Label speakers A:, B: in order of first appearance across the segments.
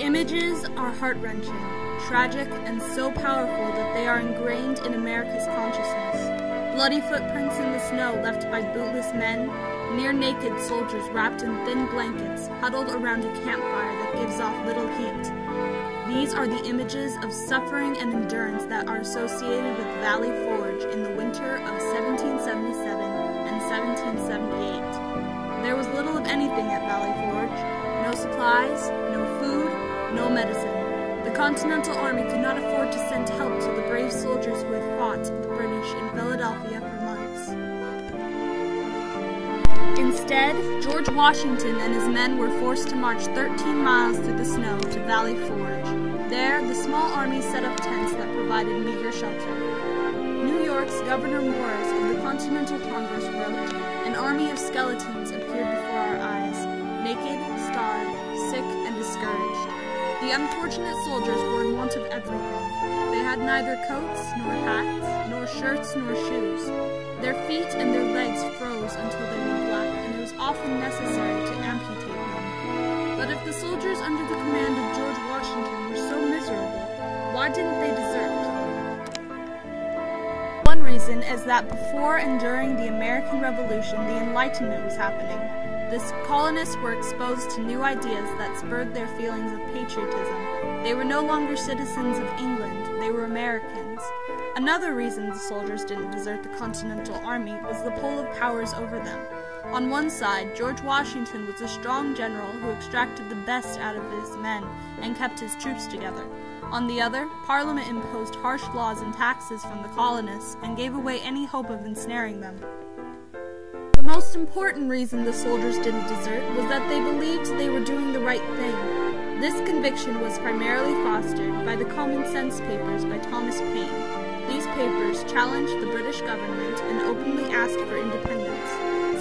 A: images are heart-wrenching, tragic, and so powerful that they are ingrained in America's consciousness. Bloody footprints in the snow left by bootless men, near-naked soldiers wrapped in thin blankets, huddled around a campfire that gives off little heat. These are the images of suffering and endurance that are associated with Valley Forge in the winter of 1777 and 1778. There was little of anything at Valley Forge. No supplies, no food, no medicine. The Continental Army could not afford to send help to the brave soldiers who had fought the British in Philadelphia for months. Instead, George Washington and his men were forced to march 13 miles through the snow to Valley Forge. There, the small army set up tents that provided meager shelter. New York's Governor Morris of the Continental Congress wrote, "An army of skeletons appeared before our eyes, naked, starved, sick, and discouraged. The unfortunate soldiers were in want of everything. They had neither coats, nor hats, nor shirts, nor shoes. Their feet and their legs froze until they were black, and it was often necessary to amputate them. But if the soldiers under the command of George Washington were so miserable, why didn't they desert?" One reason is that before and during the American Revolution, the Enlightenment was happening. The colonists were exposed to new ideas that spurred their feelings of patriotism. They were no longer citizens of England, they were Americans. Another reason the soldiers didn't desert the Continental Army was the pull of powers over them. On one side, George Washington was a strong general who extracted the best out of his men and kept his troops together. On the other, Parliament imposed harsh laws and taxes from the colonists and gave away any hope of ensnaring them. The most important reason the soldiers didn't desert was that they believed they were doing the right thing. This conviction was primarily fostered by the Common Sense Papers by Thomas Paine. These papers challenged the British government and openly asked for independence.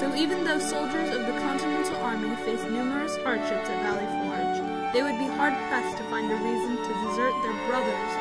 A: So even though soldiers of the Continental Army faced numerous hardships at Valley Forge, they would be hard-pressed to find a reason to desert their brothers